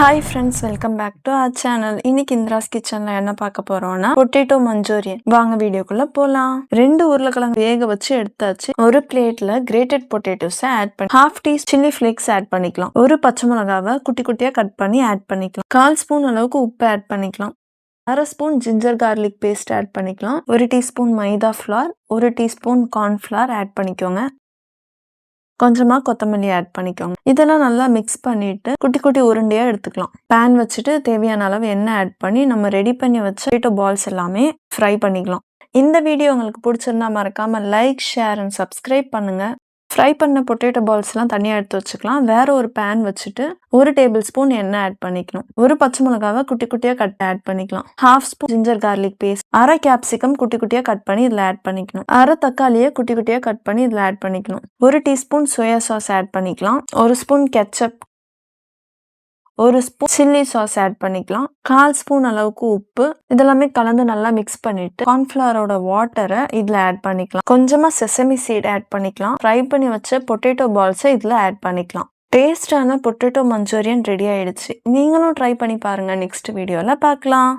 Hi friends, welcome back to our channel. இன்னைக்கு இந்திராஸ் கிச்சன்ல என்ன பார்க்க போறோம்னா பொட்டேட்டோ மஞ்சூரியன். வாங்க வீடியோக்குள்ள போலாம். 2 உருளைக்கிழங்கு வேக வச்சு எடுத்தாச்சு. ஒரு பிளேட்ல கிரேட்டட் பொட்டேட்டோஸ் ஆட் பண்ணி half டீ சில்லி ஃப்ளேக்ஸ் ஆட் பண்ணிக்கலாம். ஒரு பச்சை மிளகாவை குட்டி குட்டியா கட் பண்ணி ஆட் பண்ணிக்கலாம். 1/4 ஸ்பூன் அளவுக்கு உப்பு ஆட் பண்ணிக்கலாம். 1/2 spoon ginger garlic paste add பண்ணிக்கலாம். 1 teaspoon maida flour, 1 teaspoon cornflour add பண்ணிக்கோங்க. கொஞ்சமா கொத்தமல்லி ஆட் பண்ணிக்கோங்க. இதெல்லாம் நல்லா மிக்ஸ் பண்ணிட்டு குட்டி குட்டி உருண்டையா எடுத்துக்கலாம். பேன் வச்சுட்டு தேவையான அளவு எண்ணெய் ஆட் பண்ணி நம்ம ரெடி பண்ணி வச்ச பொட்டேட்டோ பால்ஸ் எல்லாமே ஃப்ரை பண்ணிக்கலாம். இந்த வீடியோ உங்களுக்கு பிடிச்சிருந்தா மறக்காம லைக், ஷேர் அண்ட் சப்ஸ்கிரைப் பண்ணுங்க. ஃப்ரை பண்ண பொட்டேட்டோ பால்ஸ்லாம் தனியாக எடுத்து வச்சுக்கலாம். வேற ஒரு பேன் வச்சுட்டு 1 டேபிள் ஸ்பூன் எண்ணெய் ஆட் பண்ணிக்கணும். ஒரு பச்சை மிளகாவை குட்டி குட்டியாக கட் ஆட் பண்ணிக்கலாம். 1/2 spoon ginger garlic paste, 1/2 capsicum குட்டி குட்டியாக கட் பண்ணி இதில் ஆட் பண்ணிக்கணும். 1/2 தக்காளியை குட்டி குட்டியாக கட் பண்ணி இதில் ஆட் பண்ணிக்கணும். 1 டீஸ்பூன் சோயா சாஸ் ஆட் பண்ணிக்கலாம். 1 spoon ketchup, 1 spoon chilli sauce add பண்ணிக்கலாம். 1/4 ஸ்பூன் அளவுக்கு உப்பு. இதெல்லாமே கலந்து நல்லா மிக்ஸ் பண்ணிட்டு கார்ன்ஃப்ளவரோட வாட்டரை இதுல ஆட் பண்ணிக்கலாம். கொஞ்சமா செசமி சீட் ஆட் பண்ணிக்கலாம். ஃப்ரை பண்ணி வச்ச பொட்டேட்டோ பால்ஸை இதுல ஆட் பண்ணிக்கலாம். டேஸ்டான பொட்டேட்டோ மஞ்சூரியன் ரெடி ஆயிடுச்சு. நீங்களும் ட்ரை பண்ணி பாருங்க. நெக்ஸ்ட் வீடியோல பார்க்கலாம்.